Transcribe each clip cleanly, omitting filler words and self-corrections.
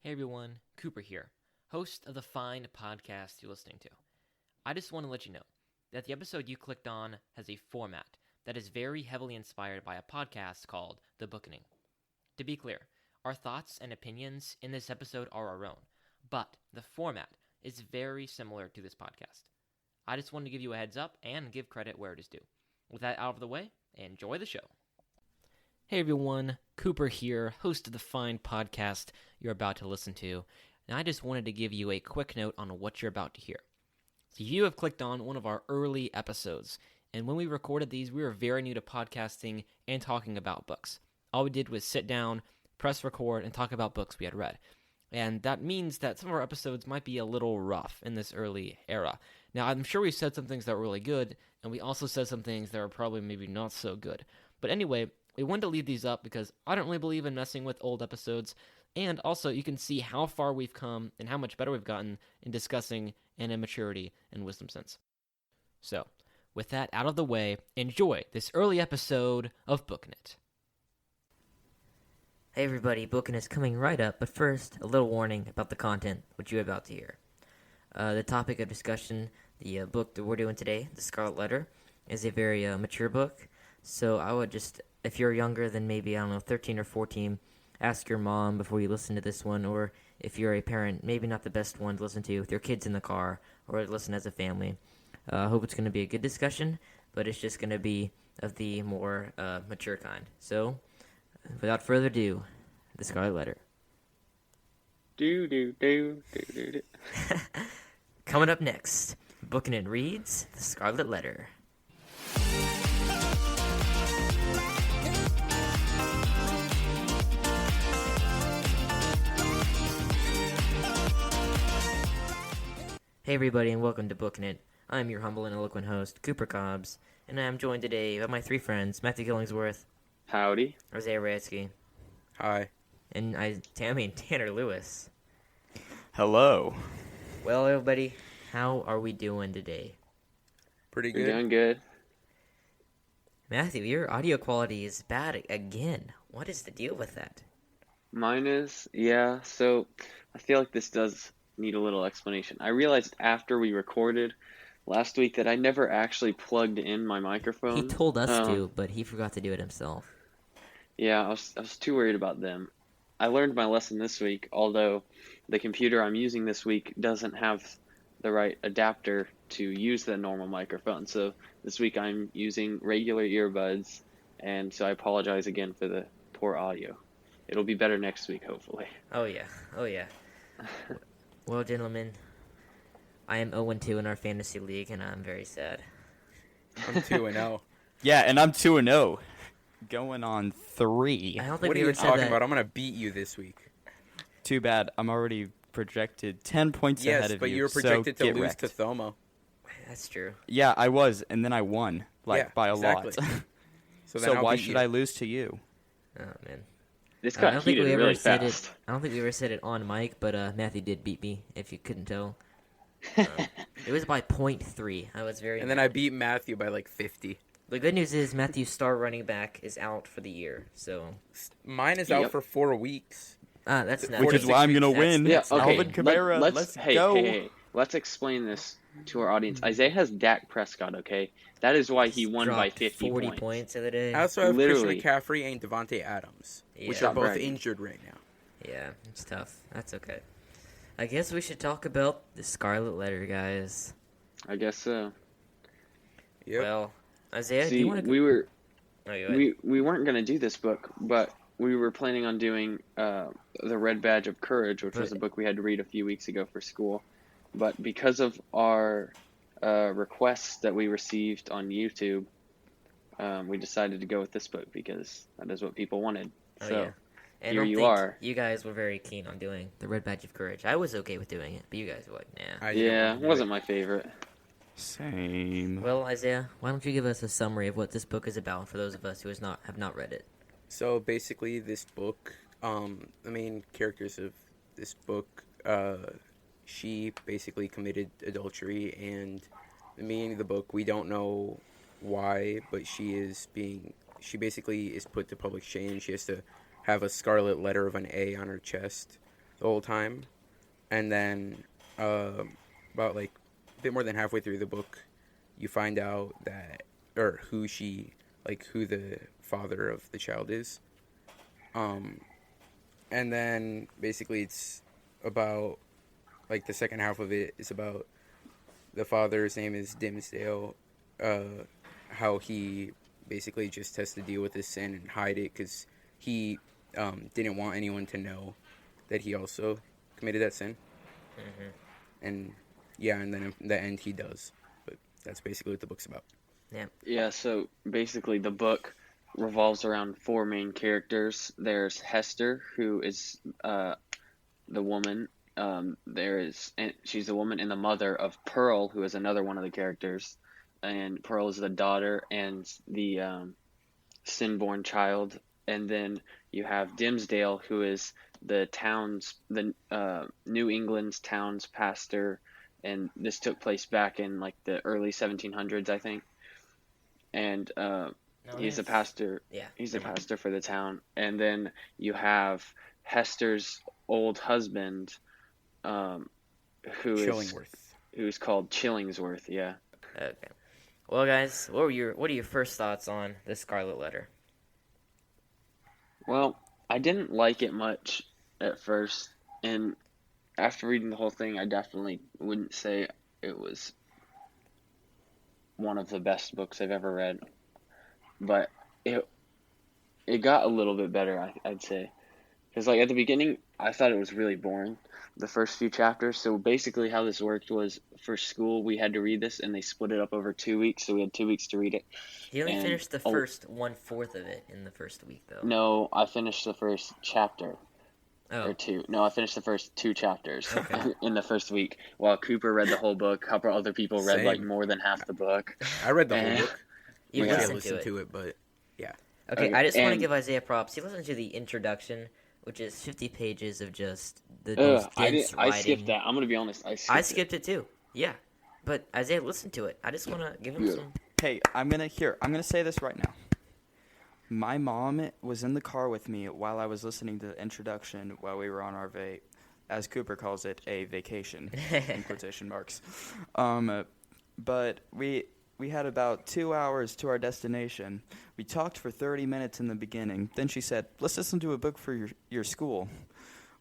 Hey everyone, Cooper here, host of the fine podcast you're listening to. I just want to let you know that the episode you clicked on has a format that is very heavily inspired by a podcast called The Booking It. To be clear, our thoughts and opinions in this episode are our own, but the format is very similar to this podcast. I just wanted to give you a heads up and give credit where it is due. With that out of the way, enjoy the show. Hey everyone, Cooper here, host of the fine podcast you're about to listen to, and I just wanted to give you a quick note on what you're about to hear. So you have clicked on one of our early episodes, and when we recorded these, we were very new to podcasting and talking about books. All we did was sit down, press record, and talk about books we had read. And that means that some of our episodes might be a little rough in this early era. Now, I'm sure we said some things that were really good, and we also said some things that are probably maybe not so good. But anyway, we wanted to leave these up because I don't really believe in messing with old episodes, and also you can see how far we've come and how much better we've gotten in discussing an immaturity and wisdom sense. So, with that out of the way, enjoy this early episode of Bookin It. Hey everybody, Bookin' is coming right up, but first, a little warning about the content, which you're about to hear. The topic of discussion, the book that we're doing today, The Scarlet Letter, is a very mature book, so I would just, if you're younger than maybe, 13 or 14, ask your mom before you listen to this one, or if you're a parent, maybe not the best one to listen to with your kids in the car, or listen as a family. I hope it's going to be a good discussion, but it's just going to be of the more mature kind. So, without further ado, The Scarlet Letter. Coming up next, Bookin' It reads The Scarlet Letter. Hey everybody, and welcome to Bookin' It. I'm your humble and eloquent host, Cooper Cobbs, and I'm joined today by my three friends, Matthew Killingsworth. Howdy. Isaiah Radsky. Hi. And Tanner Lewis. Hello. Well, everybody, how are we doing today? Pretty We're good. doing good. Matthew, your audio quality is bad again. What is the deal with that? Mine is, so I feel like this does need a little explanation. I realized after we recorded last week that I never actually plugged in my microphone. He told us to, but he forgot to do it himself. Yeah, I was too worried about them. I learned my lesson this week, although the computer I'm using this week doesn't have the right adapter to use the normal microphone. So this week I'm using regular earbuds, and so I apologize again for the poor audio. It'll be better next week, hopefully. Oh yeah. Well, gentlemen, I am 0-2 in our fantasy league, and I'm very sad. I'm 2-0. Yeah, and I'm 2-0. Going on 3. I don't think What we are you ever said talking that. about? I'm going to beat you this week. Too bad. I'm already projected 10 points ahead of you. Yes, but you were projected so to get lose wrecked. to Thoma. That's true. Yeah, I was, and then I won, by a exactly. lot. So, So why should I lose to you? Oh man. This I got don't think heated we ever really said fast. it. I don't think we ever said it on mic, but Matthew did beat me. If you couldn't tell, it was by 0.3. I was very. And then I beat Matthew by like 50. The good news is Matthew's star running back is out for the year, so Mine is out Yep. for 4 weeks. that's not. Which is why I'm going to win. Yeah, okay. Alvin Kamara, let's go. Hey, let's explain this to our audience. Isaiah has Dak Prescott, okay? That is why he won by dropped 50 40 points. points the other day. I also have Literally. Christian McCaffrey and Devontae Adams, which Yeah. are both Bragging. injured right now. Yeah, it's tough. That's okay. I guess we should talk about the Scarlet Letter, guys. I guess so. Yep. Well, Isaiah, do See, you want to? we were Oh, go ahead. we weren't going to do this book, but we were planning on doing The Red Badge of Courage, which was a book we had to read a few weeks ago for school. But because of our requests that we received on YouTube, we decided to go with this book because that is what people wanted. Oh, So yeah. And I here don't you think are. You guys were very keen on doing the Red Badge of Courage. I was okay with doing it, but you guys were like, nah. I didn't Yeah, wanna it do wasn't my favorite. Same. Well, Isaiah, why don't you give us a summary of what this book is about for those of us who have not read it? So basically, this book, the main characters of this book, she basically committed adultery, and the meaning of the book, we don't know why, but she basically is put to public shame. She has to have a scarlet letter of an A on her chest. the whole time, and then about like a bit more than halfway through the book, you find out that or who the father of the child is. And then basically it's about like the second half of it is about the father's name is Dimsdale, how he basically just has to deal with his sin and hide it because he didn't want anyone to know that he also committed that sin. Mm-hmm. And yeah, and then in the end he does. But that's basically what the book's about. Yeah. Yeah, so basically the book revolves around four main characters. There's Hester, who is the woman. She's the woman and the mother of Pearl, who is another one of the characters. And Pearl is the daughter and the sin-born child. And then you have Dimsdale, who is the New England's town's pastor, and this took place back in like the early 1700s, I think. And he's a pastor. Yeah, he's a pastor for the town. And then you have Hester's old husband, who's called Chillingsworth. Yeah. Okay. Well, guys, what are your first thoughts on the Scarlet Letter? Well, I didn't like it much at first, and after reading the whole thing, I definitely wouldn't say it was one of the best books I've ever read. But it got a little bit better, I'd say. Because like at the beginning, I thought it was really boring, the first few chapters. So basically how this worked was for school, we had to read this, and they split it up over 2 weeks, so we had 2 weeks to read it. You only finished the first 1/4 of it in the first week, though. No, I finished the first chapter. Oh. Or two. No, I finished the first 2 chapters in the first week, while Cooper read the whole book. A couple other people read like more than half the book. I read the whole book. You listened to it, but yeah. Okay, I just want to give Isaiah props. He listened to the introduction, which is 50 pages of just the most dense writing. I skipped that. I'm gonna be honest. I skipped it too. Yeah, but Isaiah listened to it. I just want to give him some. Hey, I'm gonna say this right now. My mom was in the car with me while I was listening to the introduction while we were on our as Cooper calls it, a vacation, in quotation marks. But we had about 2 hours to our destination. We talked for 30 minutes in the beginning. Then she said, let's listen to a book for your school.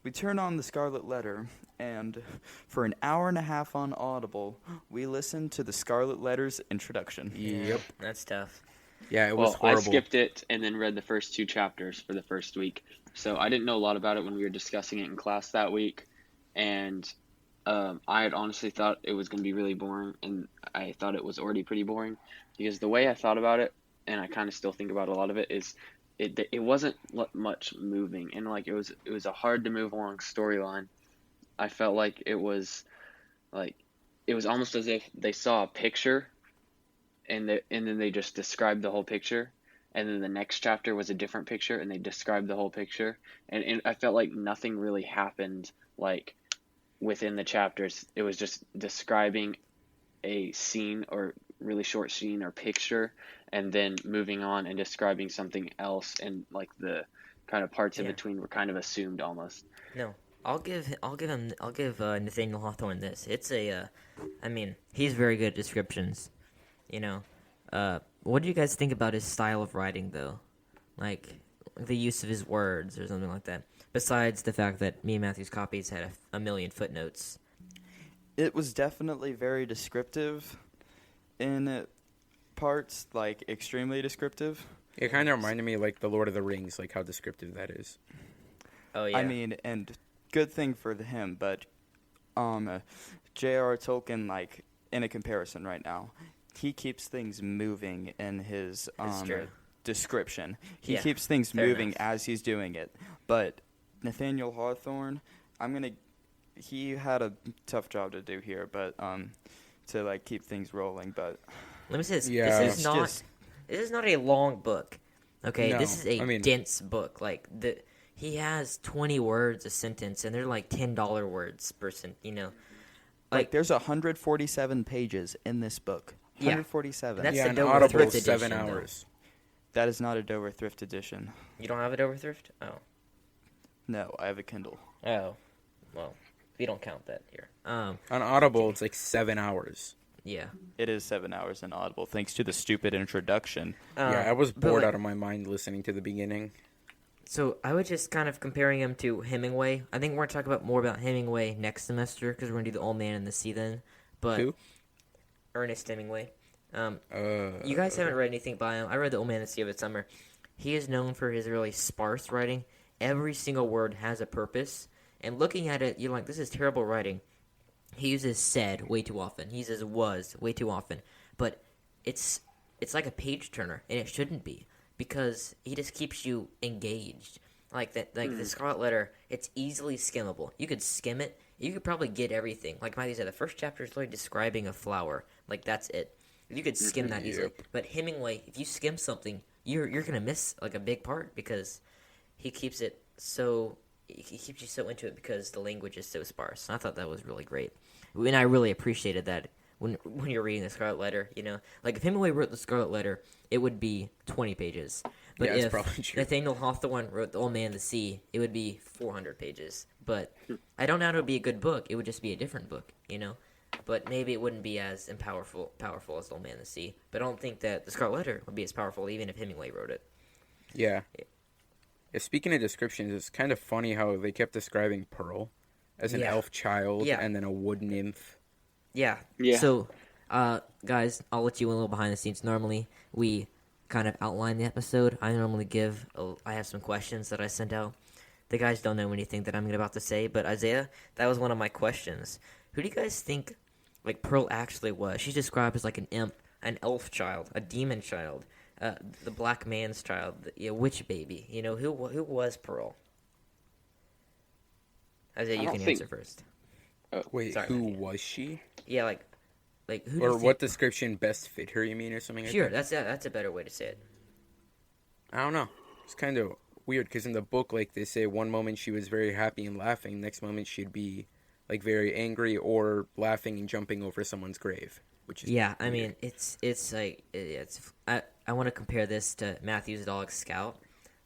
We turned on the Scarlet Letter, and for an hour and a half on Audible, we listened to the Scarlet Letter's introduction. Yep. That's tough. Yeah, it was horrible. I skipped it and then read the first 2 chapters for the first week. So I didn't know a lot about it when we were discussing it in class that week. And I had honestly thought it was going to be really boring, and I thought it was already pretty boring. Because the way I thought about it, and I kind of still think about a lot of it, is it wasn't much moving. And like it was a hard to move along storyline. I felt like it was almost as if they saw a picture and then they just described the whole picture, and then the next chapter was a different picture and they described the whole picture, and I felt like nothing really happened like within the chapters. It was just describing a scene or really short scene or picture, and then moving on and describing something else, and like the kind of parts in between were kind of assumed almost. No, I'll give Nathaniel Hawthorne this. It's he's very good at descriptions. What do you guys think about his style of writing, though? Like, the use of his words or something like that. Besides the fact that me and Matthew's copies had a million footnotes. It was definitely very descriptive in parts, like, extremely descriptive. It kind of reminded me of, like, The Lord of the Rings, like, how descriptive that is. Oh, yeah. I mean, and good thing for him, but J.R.R. Tolkien, like, in a comparison right now, he keeps things moving in his description. He keeps things moving as he's doing it. But Nathaniel Hawthorne, he had a tough job to do here, but to like keep things rolling. But let me say this: this is not a long book. Okay, no, this is a dense book. Like he has 20 words a sentence, and they're like $10 words per sentence. Like there's 147 pages in this book. 147. That's the Dover Thrift edition, 7 hours. That is not a Dover Thrift edition. You don't have a Dover Thrift? Oh. No, I have a Kindle. Oh. Well, we don't count that here. On Audible, it's like 7 hours. Yeah. It is 7 hours in Audible, thanks to the stupid introduction. Yeah, I was but, bored like, out of my mind listening to the beginning. So I was just kind of comparing him to Hemingway. I think we're going to talk more about Hemingway next semester because we're going to do The Old Man and the Sea then. But Who? Ernest Hemingway. You guys okay. haven't read anything by him. I read The Old Man and the Sea over the summer. He is known for his really sparse writing. Every single word has a purpose. And looking at it, you're like, this is terrible writing. He uses said way too often. He uses was way too often. But it's like a page turner, and it shouldn't be. Because he just keeps you engaged. Like that, the Scarlet Letter, it's easily skimmable. You could skim it. You could probably get everything. Like Matthew said, the first chapter is literally describing a flower. Like that's it. You could skim that easily. But Hemingway, if you skim something, you're gonna miss like a big part because he keeps it so. He keeps you so into it because the language is so sparse. And I thought that was really great, and I really appreciated that. When you're reading the Scarlet Letter, like if Hemingway wrote the Scarlet Letter, it would be 20 pages. But Yeah, that's if probably true. Nathaniel Hawthorne wrote The Old Man and the Sea, it would be 400 pages. But I don't know how it would be a good book. It would just be a different book, But maybe it wouldn't be as powerful as The Old Man and the Sea. But I don't think that the Scarlet Letter would be as powerful even if Hemingway wrote it. Yeah. Speaking of descriptions, it's kind of funny how they kept describing Pearl as an elf child and then a wood nymph. Yeah. So, guys, I'll let you in a little behind the scenes. Normally, we kind of outline the episode. I normally I have some questions that I sent out. The guys don't know anything that I'm about to say, but Isaiah, that was one of my questions. Who do you guys think, like, Pearl actually was? She's described as like an imp, an elf child, a demon child, the black man's child, the witch baby. Who was Pearl? Isaiah, you can answer first. Wait, Sorry, who Matthew. was she? Yeah, like who? Do Or you what think? description best fit her, you mean, or something like Sure, that? that's a better way to say it. I don't know. It's kind of weird, because in the book, like, they say one moment she was very happy and laughing, next moment she'd be, like, very angry or laughing and jumping over someone's grave, which is Yeah, I weird. mean, it's like I want to compare this to Matthew's dog Scout.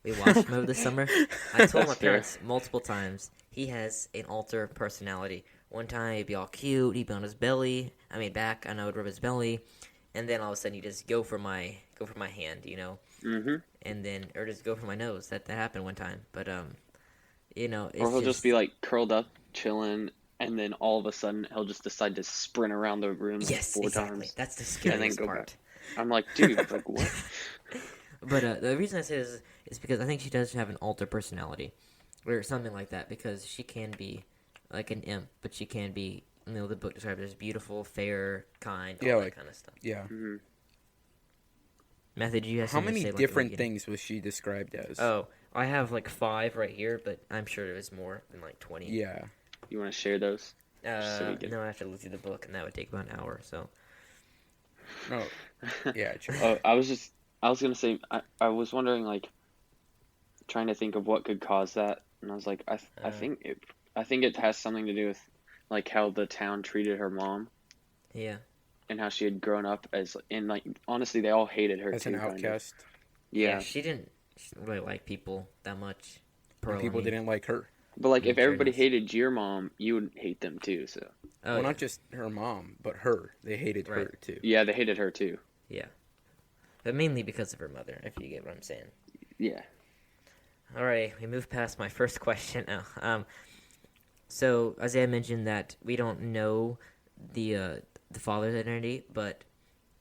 We watched him over the summer. I told my parents multiple times he has an alter personality. One time he'd be all cute, he'd be on his belly. Back. I know, I'd rub his belly, and then all of a sudden he'd just go for my hand, and then or just go for my nose. That happened one time, but it's Or he'll just be like curled up, chilling, and then all of a sudden he'll just decide to sprint around the room like yes, 4 exactly. times. That's the And then scariest go part. back. I'm like, dude, like what? But the reason I say this is because I think she does have an alter personality, or something like that, because she can be like an imp, but she can be, the book described as beautiful, fair, kind, all that kind of stuff. Yeah. Mm-hmm. Matthew, do you have How something to many say, like, different again? things was she described as? Oh, I have like 5 right here, but I'm sure there's more than like 20. Yeah. You want to share those? So we can- No, I have to look through the book, and that would take about an hour. So No. Yeah, true. Oh, I was gonna say, I was wondering, like, trying to think of what could cause that, and I was like, I think it has something to do with, like, how the town treated her mom yeah, and how she had grown up as, and like, honestly, they all hated her As too. an kind of. outcast. Yeah, she didn't really like people that much. And Pearl, people I mean. didn't like her. but like, if Fair everybody enough. hated your mom, you would hate them too. So Oh, Well, yeah. not just her mom, but her. They hated her, Right. too. yeah, they hated her too. Yeah, but mainly because of her mother, if you get what I'm saying. Yeah. All right, we move past my first question now. So Isaiah mentioned that we don't know the father's identity, but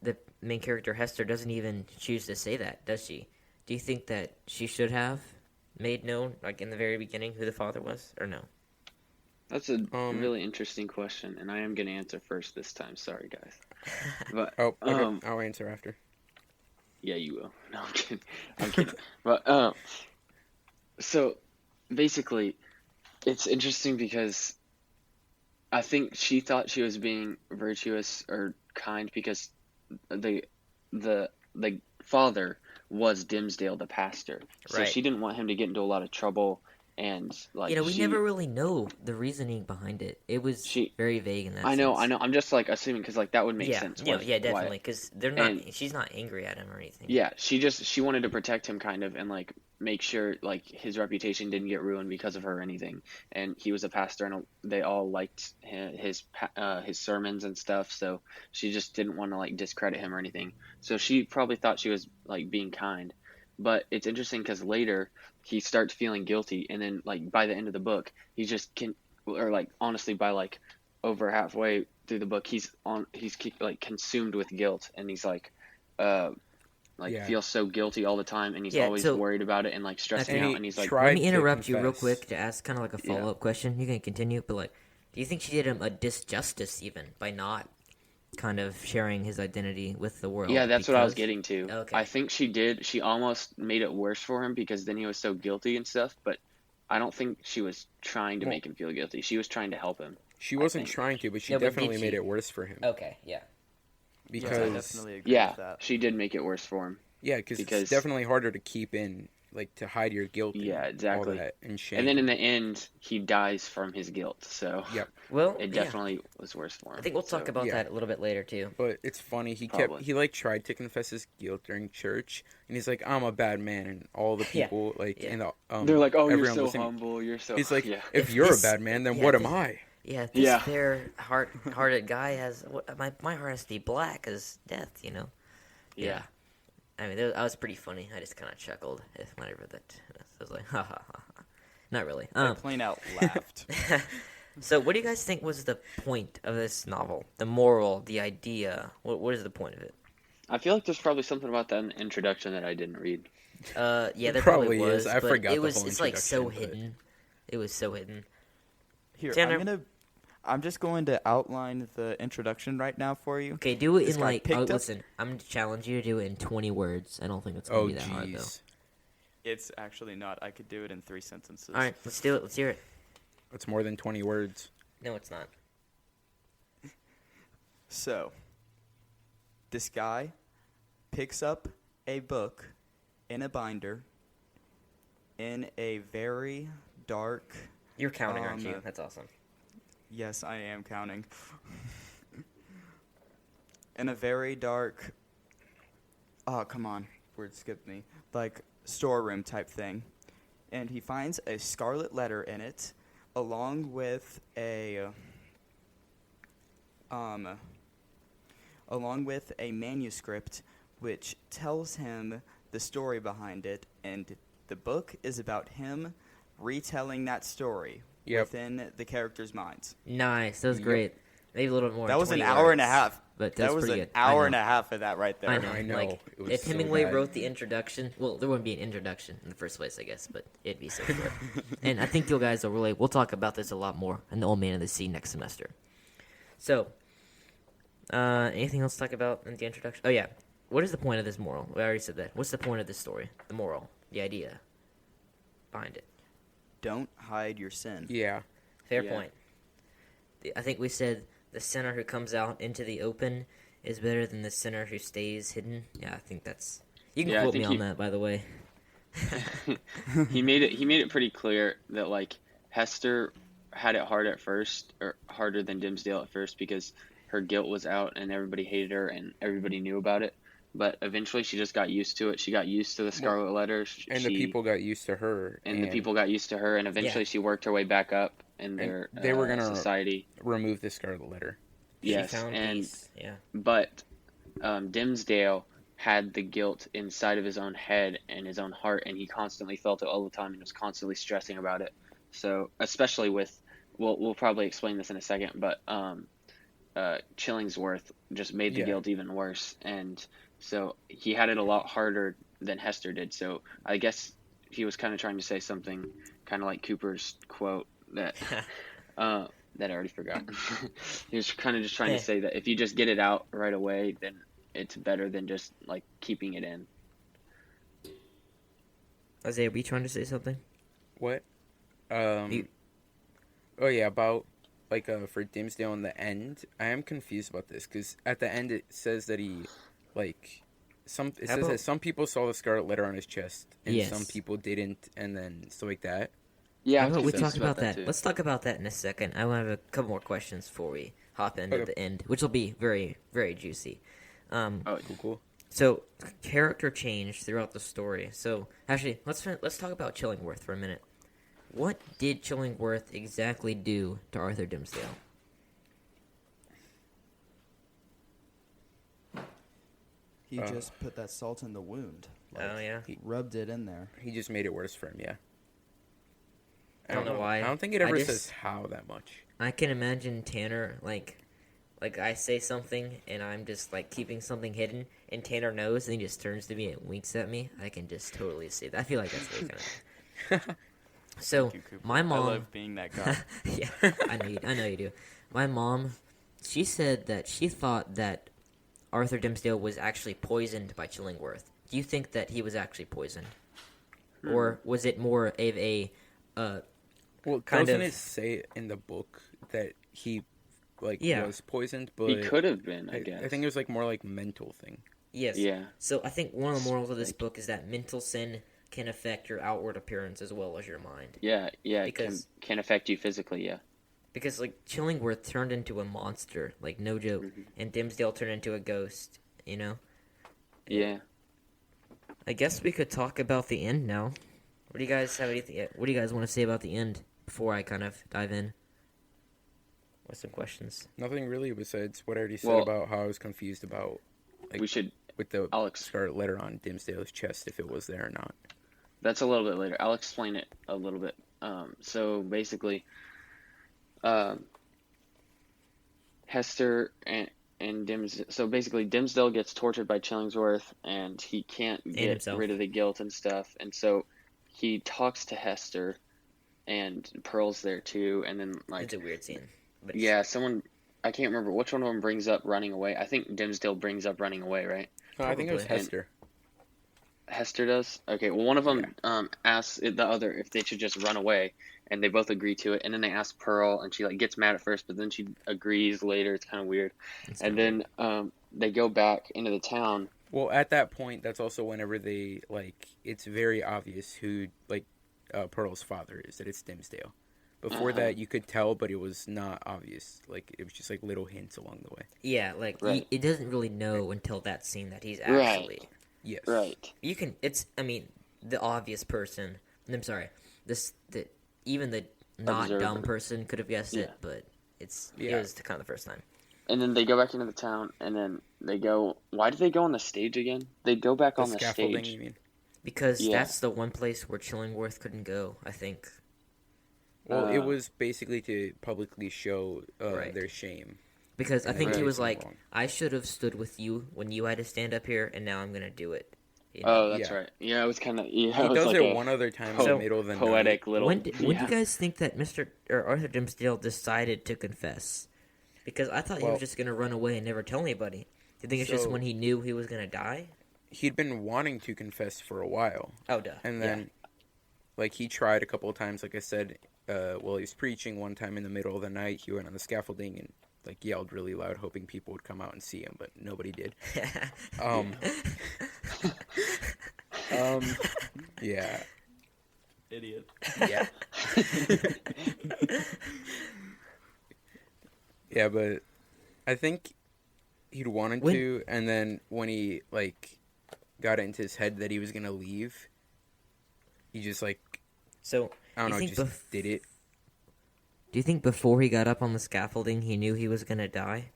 the main character Hester doesn't even choose to say that, does she? Do you think that she should have made known, like in the very beginning, who the father was, or no? That's a really interesting question, and I am gonna answer first this time. Sorry, guys. But Oh, okay. I'll answer after. yeah, you will. No, I'm kidding. I'm kidding. But so basically, it's interesting because I think she thought she was being virtuous or kind because the father was Dimsdale, the pastor. So Right. she didn't want him to get into a lot of trouble, and like We never really know the reasoning behind it. It was very vague in that sense. I know. I'm just like assuming because like that would make sense. Yeah, definitely. Because they're not. She's not angry at him or anything. Yeah, she wanted to protect him kind of and like make sure like his reputation didn't get ruined because of her or anything. And he was a pastor, and they all liked his sermons and stuff. So she just didn't want to like discredit him or anything. So she probably thought she was like being kind. But it's interesting because later he starts feeling guilty, and then like by the end of the book, he just or like honestly by like over halfway through the book, he's like consumed with guilt, and he's like feels so guilty all the time, and he's always worried about it and like stressing out, and he's like, let me interrupt you real quick to ask kind of like a follow-up question. You can continue, but like, do you think she did him a disjustice even by not kind of sharing his identity with the world? Yeah, that's what I was getting to. Okay. I think she did. She almost made it worse for him because then he was so guilty and stuff, but I don't think she was trying to make him feel guilty. She was trying to help him. She wasn't trying to, but she definitely made it worse for him. Okay, yeah. Because I definitely agree with that. She did make it worse for him. Yeah, because it's definitely harder to keep in, like to hide your guilt. Yeah, exactly. All that and shame. And then in the end, he dies from his guilt. So it definitely was worse for him. I think we'll talk about that a little bit later too. But it's funny. He tried to confess his guilt during church, and he's like, "I'm a bad man," and all the people and they're like, "Oh, you're so listening. Humble. You're so." He's like, "If you're a bad man, then what am I?" Yeah, this fair hearted guy has my heart has to be black as death. Yeah. I mean, that was pretty funny. I just kind of chuckled when I read that. I was like, ha ha ha ha. Not really. I plain out laughed. So, what do you guys think was the point of this novel? The moral, the idea. What is the point of it? I feel like there's probably something about that in the introduction that I didn't read. Yeah, there probably was. I forgot the whole it's like so hidden. It was so hidden. Here, Tanner, I'm just going to outline the introduction right now for you. Okay, do it in like. Listen, I'm going to challenge you to do it in 20 words. I don't think it's going to be that hard, though. It's actually not. I could do it in 3 sentences. All right, let's do it. Let's hear it. It's more than 20 words. No, it's not. So, this guy picks up a book in a binder in a very dark... You're counting, aren't you? That's awesome. Yes, I am counting. In a very dark... Oh, come on. Word skipped me. Like, storeroom type thing. And he finds a Scarlet Letter in it, along with a manuscript which tells him the story behind it, and the book is about him retelling that story within the characters' minds. Nice. That was great. Maybe a little more. That was an hour and a half. But that was an hour and a half of that right there. I know. Like, if Hemingway wrote the introduction, well, there wouldn't be an introduction in the first place, I guess, but it'd be so short. And I think you guys will we'll talk about this a lot more in the Old Man of the Sea next semester. So, anything else to talk about in the introduction? Oh, yeah. What is the point of this moral? We already said that. What's the point of this story? The moral, the idea behind it. Don't hide your sin. Yeah. Fair point. I think we said the sinner who comes out into the open is better than the sinner who stays hidden. Yeah, I think that's... You can quote me on that, by the way. He made it pretty clear that, like, Hester had it hard at first, or harder than Dimmesdale at first, because her guilt was out and everybody hated her and everybody knew about it. But eventually she just got used to it. She got used to the Scarlet Letter. And the people got used to her. And the people got used to her, and eventually she worked her way back up in their they were gonna society. Remove the Scarlet Letter. Yes, she found peace. Yeah. But Dimmesdale had the guilt inside of his own head and his own heart, and he constantly felt it all the time and was constantly stressing about it. So, especially with, we'll probably explain this in a second, but Chillingsworth just made the guilt even worse, and so he had it a lot harder than Hester did. So I guess he was kind of trying to say something kind of like Cooper's quote that that I already forgot. He was kind of just trying to say that if you just get it out right away, then it's better than just like keeping it in. Isaiah, were you trying to say something? What? Oh yeah, about like for Dimmesdale in the end. I am confused about this because at the end it says that he like that some people saw the Scarlet Letter on his chest and some people didn't, and then stuff like that. Yeah, I How was about we confused talk about that that? too. Let's talk about that in a second. I want to have a couple more questions before we hop into Okay. the end, which will be very, very juicy. Oh, Cool. So character change throughout the story. So actually, let's talk about Chillingworth for a minute. What did Chillingworth exactly do to Arthur Dimmesdale? He just put that salt in the wound. Oh yeah, Rubbed it in there. He just made it worse for him. Yeah. I don't know why. I don't think it I ever just- says how that much. I can imagine Tanner like I say something and I'm just like keeping something hidden, and Tanner knows, and he just turns to me and winks at me. I can just totally see that. I feel like that's what kind of. So Thank you, Cooper. my mom. I love being that guy. Yeah, I know you do. My mom, she said that she thought that Arthur Dimmesdale was actually poisoned by Chillingworth. Do you think that he was actually poisoned, or was it more of a Well, kind doesn't of- it say in the book that he Yeah. was poisoned? But he could have been, I guess. I think it was like more like mental thing. yes? Yeah. So I think one of the morals of this book is that mental sin can affect your outward appearance as well as your mind. Yeah, it Because- can affect you physically, yeah. Because like Chillingworth turned into a monster, like no joke, and Dimmesdale turned into a ghost. You know. Yeah. I guess we could talk about the end now. What do you guys have anything? What do you guys want to say about the end before I kind of dive in with some questions? Nothing really besides what I already said Well- about how I was confused about like, We should with the Alex. Scarlet Letter on Dimmesdale's chest if it was there or not. That's a little bit later. I'll explain it a little bit. So basically, Hester and Dimmesdale. So basically, Dimmesdale gets tortured by Chillingsworth, and he can't get himself. rid of the guilt and stuff. And so he talks to Hester, and Pearl's there too. And then It's a weird scene. But yeah, someone, I can't remember which one of them brings up running away. I think Dimmesdale brings up running away, right? No, I think it was Probably. Hester. Hester does? Okay, well, one of them asks the other if they should just run away, and they both agree to it. And then they ask Pearl, and she like gets mad at first, but then she agrees later. It's kind of weird. And then they go back into the town. Well, at that point, that's also whenever they like. It's very obvious who like Pearl's father is. That it's Dimmesdale. Before that, you could tell, but it was not obvious. Like it was just like little hints along the way. yeah, like Right. it doesn't really know until that scene that he's Right. actually. Yes. Right. You can. It's. I mean, the obvious person. I'm sorry. Even the not Observer. dumb person could have guessed it, Yeah. but it Yeah. was kind of the first time. And then they go back into the town, and then they go. Why did they go on the stage again? They go back The on the scaffolding, stage. you mean? Because Yeah. that's the one place where Chillingworth couldn't go, I think. Well, it Uh, was basically to publicly show Right. their shame. Because I And think they he did was something like, wrong. I should have stood with you when you had to stand up here, and now I'm going to do it. You know? Oh, that's Yeah. right. Yeah, it was kind of. Yeah, He it was does like it a one other time in po- the middle of the poetic little. when do yeah. you guys think that Arthur Dimmesdale decided to confess? Because I thought he Well- was just going to run away and never tell anybody. Do you think it's just So- when he knew he was going to die? He'd been wanting to confess for a while, Oh, duh. and then, like, he tried a couple of times. Like I said, while he was preaching, one time in the middle of the night, he went on the scaffolding and like yelled really loud, hoping people would come out and see him, but nobody did. Yeah, Idiot. yeah, yeah. But I think he'd wanted When- to, and then when he like got it into his head that he was gonna leave, he just like So, I don't You know, think just did it. do you think before he got up on the scaffolding, he knew he was going to die?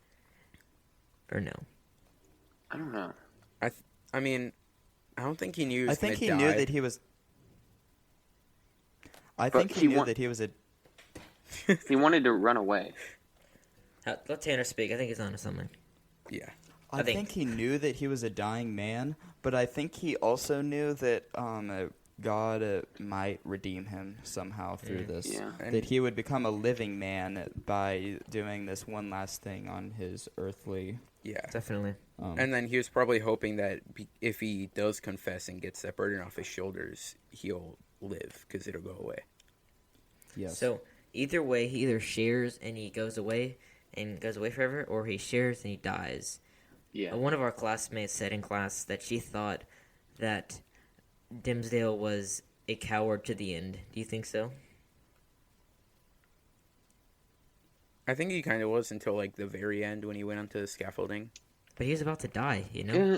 Or no? I don't know. I mean, I don't think he knew. He I was think he gonna knew die. that he was. I But think he he knew wa- that he was a. He wanted to run away. Let Tanner speak. I think he's onto something. Yeah. I think- think he knew that he was a dying man, but I think he also knew that God might redeem him somehow through this. Yeah. That he would become a living man by doing this one last thing on his earthly. Yeah. Definitely. And then he was probably hoping that if he does confess and gets that burden off his shoulders, he'll live because it'll go away. Yes. So, either way, he either shares and he goes away forever, or he shares and he dies. Yeah. One of our classmates said in class that she thought that Dimmesdale was a coward to the end. Do you think so? I think he kind of was until like the very end when he went onto the scaffolding. But he was about to die, you know? Yeah,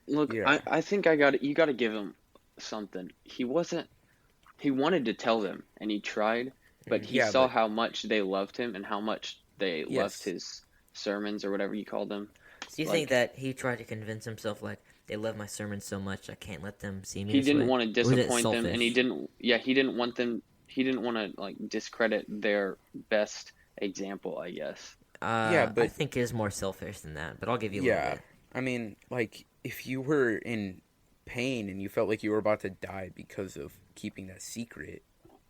look, Yeah. I think you got to give him something. He wanted to tell them, and he tried, but he Yeah, saw but- how much they loved him and how much they loved Yes. his sermons or whatever you called them. So you Like, think that he tried to convince himself, like, they love my sermons so much, I can't let them see me he this didn't way? want to Or was it disappoint them, and he selfish? didn't want to like discredit their best example, I guess. Yeah, I but- think it is more selfish than that, but I'll give you a little Yeah. bit. I mean, like, if you were in pain and you felt like you were about to die because of keeping that secret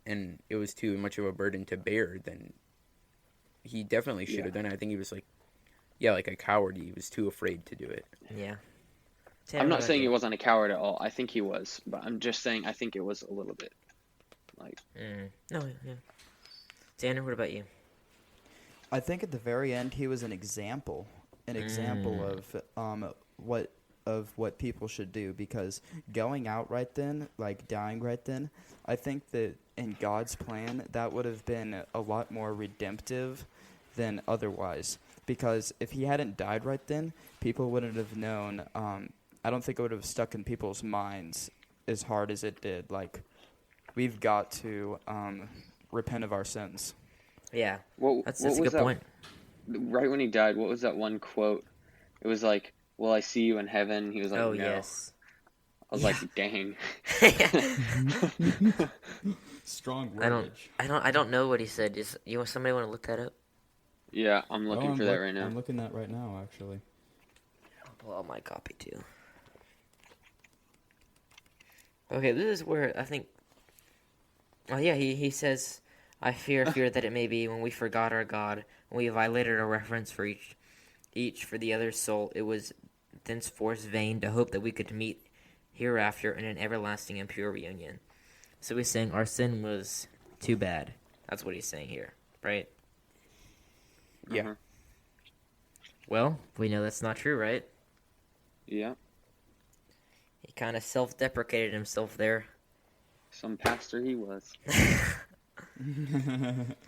and it was too much of a burden to bear, then he definitely should have done it. I think he was like, like a coward. He was too afraid to do it. Yeah. I'm not saying he wasn't a coward at all. I think he was, but I'm just saying I think it was a little bit like No, yeah. Tanner, what about you? I think at the very end he was an example of what people should do, because going out right then, like dying right then, I think that in God's plan that would have been a lot more redemptive than otherwise. Because if he hadn't died right then, people wouldn't have known. I don't think it would have stuck in people's minds as hard as it did. Like, we've got to repent of our sins. Yeah, what that's what a was good that, point. right when he died, what was that one quote? It was like, "Will I see you in heaven?" He was like, Oh, "No." yes. I was like, "Dang." Strong I don't know what he said. Somebody want to look that up? Yeah, I'm looking for that right now. I'm looking at right now, actually. I'll pull out my copy too. Okay, this is where I think. Oh yeah, he says, "I fear that it may be when we forgot our God, when we violated our reverence for each for the other's soul. It was thenceforth vain to hope that we could meet hereafter in an everlasting and pure reunion." So he's saying our sin was too bad. That's what he's saying here, right? Yeah. Mhm. Well, we know that's not true, right? Yeah, He kind of self-deprecated himself there. some pastor he was.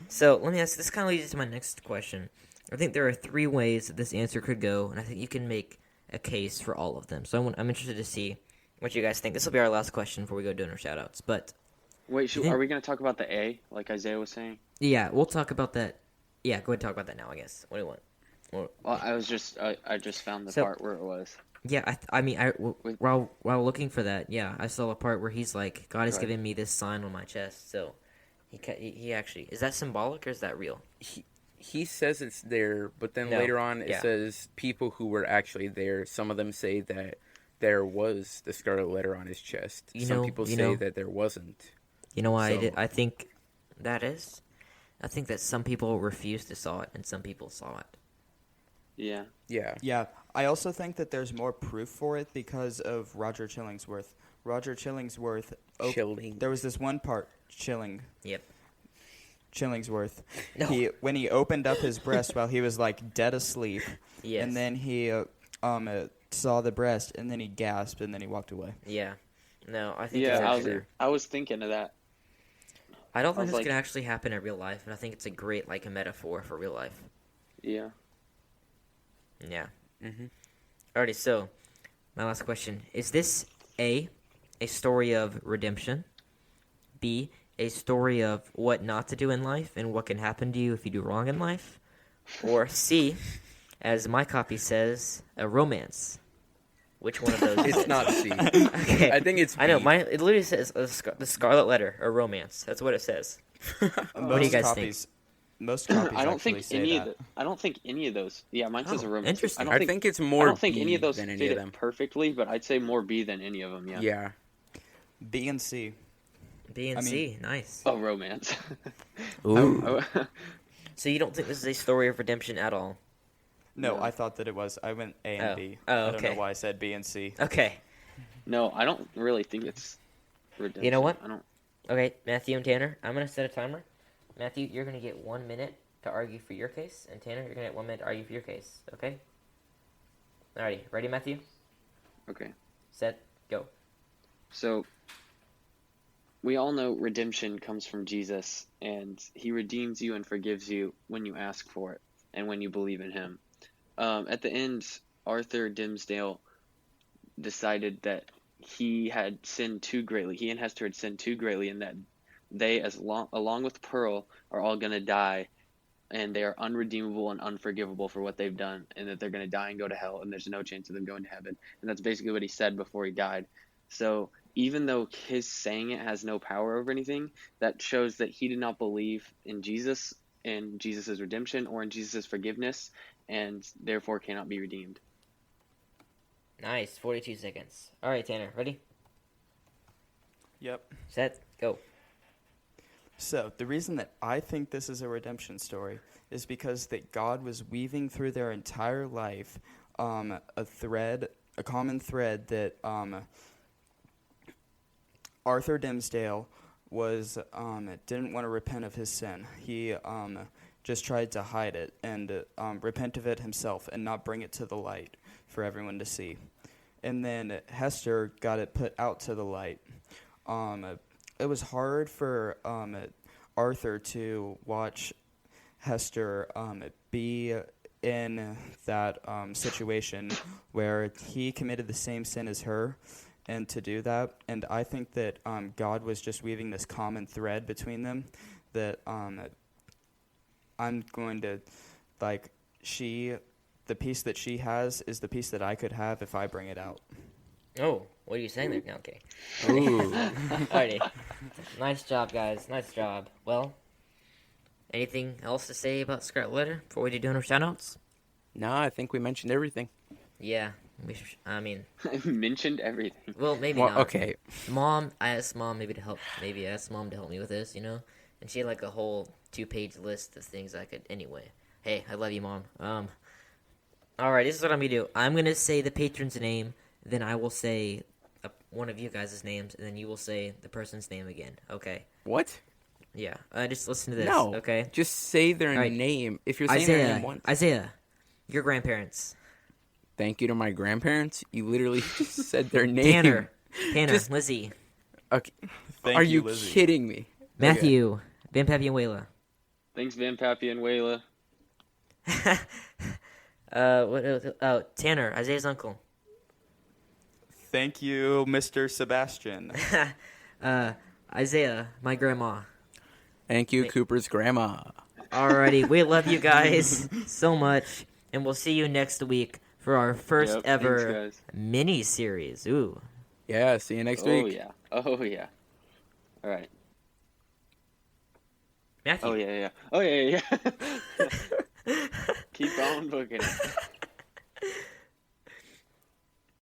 So let me ask. This kind of leads to my next question. I think there are 3 ways that this answer could go, and I think you can make a case for all of them. So I'm interested to see what you guys think. This will be our last question before we go doing our shoutouts. But Wait, think- are we going to talk about the A, like Isaiah was saying? yeah, we'll talk about that. Yeah, go ahead and talk about that now, I guess. What do you want? Well, I just found the So- part where it was. Yeah, while looking for that, yeah, I saw a part where he's like, God has Right. given me this sign on my chest. So he actually, is that symbolic or is that real? He says it's there, but then No. later on it Yeah. says people who were actually there. Some of them say that there was the Scarlet Letter on his chest. Some people say that there wasn't. You know why So- I think that is? I think that some people refused to saw it and some people saw it. Yeah. Yeah. Yeah, I also think that there's more proof for it because of Roger Chillingsworth. Roger Chillingsworth. There was this one part. Chillingsworth. No. When he opened up his breast while he was like dead asleep, Yes. and then he saw the breast, and then he gasped, and then he walked away. Yeah. No, I think Yeah, it's actually. I was thinking of that. I don't I think was this like- can actually happen in real life, and I think it's a great a metaphor for real life. Yeah. Yeah. Mhm. Alrighty, so my last question is: this a story of redemption? B, a story of what not to do in life and what can happen to you if you do wrong in life? Or C, as my copy says, a romance? Which one of those? is It's it? not C. Okay. I think it's I know. B. It literally says the Scarlet Letter, a romance. That's what it says. What do you guys think? Most copies I don't actually think say any that. of I don't think any of those. Yeah, mine says Oh, a romance. interesting. I think it's I more don't think B any of those than any fit of it them. perfectly, but I'd say more B than any of them. Yeah. Yeah. B and C. B and C, nice. Oh, romance. Ooh. So you don't think this is a story of redemption at all? No, No. I thought that it was. I went A and Oh. B. Oh, I don't okay. know why I said B and C. Okay. No, I don't really think it's redemption. You know what? I don't. Okay, Matthew and Tanner, I'm going to set a timer. Matthew, you're going to get 1 minute to argue for your case, and Tanner, you're going to get 1 minute to argue for your case, okay? Alrighty, ready, Matthew? Okay. Set, go. So, we all know redemption comes from Jesus, and he redeems you and forgives you when you ask for it and when you believe in him. At the end, Arthur Dimmesdale decided that he had sinned too greatly. He and Hester had sinned too greatly, and that they, along with Pearl, are all going to die, and they are unredeemable and unforgivable for what they've done, and that they're going to die and go to hell, and there's no chance of them going to heaven. And that's basically what he said before he died. So even though his saying it has no power over anything, that shows that he did not believe in Jesus, in Jesus' redemption, or in Jesus' forgiveness, and therefore cannot be redeemed. Nice. 42 seconds. All right, Tanner. Ready? Yep. Set. Go. So, the reason that I think this is a redemption story is because that God was weaving through their entire life a common thread that Arthur Dimmesdale didn't want to repent of his sin. He just tried to hide it and repent of it himself and not bring it to the light for everyone to see. And then Hester got it put out to the light. It was hard for Arthur to watch Hester be in that situation where he committed the same sin as her, and to do that. And I think that God was just weaving this common thread between them that I'm going to, the peace that she has is the peace that I could have if I bring it out. Oh, what are you saying there? No, okay. Ooh. Alrighty. Nice job, guys. Nice job. Well, anything else to say about Scarlet Letter before we do dinner shoutouts? Nah, I think we mentioned everything. Yeah. I mentioned everything. Well, maybe Well, not. okay. I asked Mom maybe to help. Maybe I asked Mom to help me with this, and she had like a whole 2-page list of things I could. Anyway, hey, I love you, Mom. All right, this is what I'm gonna do. I'm gonna say the patron's name, then I will say one of you guys' names, and then you will say the person's name again. Okay? What? Yeah. Just listen to this. No. Okay. Just say their All right. name. If you're saying their name once. Isaiah, your grandparents. Thank you to my grandparents. You literally just said their name. Tanner, Just- Lizzie, Okay. Thank Are you, you Lizzie. kidding me? Matthew, Van Pappy, and Wayla. Thanks, Van Pappy and Wayla. What else? Oh, Tanner, Isaiah's uncle. Thank you, Mr. Sebastian. Isaiah, my grandma. Thank you, Cooper's grandma. Alrighty, we love you guys so much, and we'll see you next week for our first Yep, ever thanks, guys. mini-series. Ooh. Yeah, see you next week. Oh, yeah. All right. Matthew. Oh, yeah. Keep on booking it.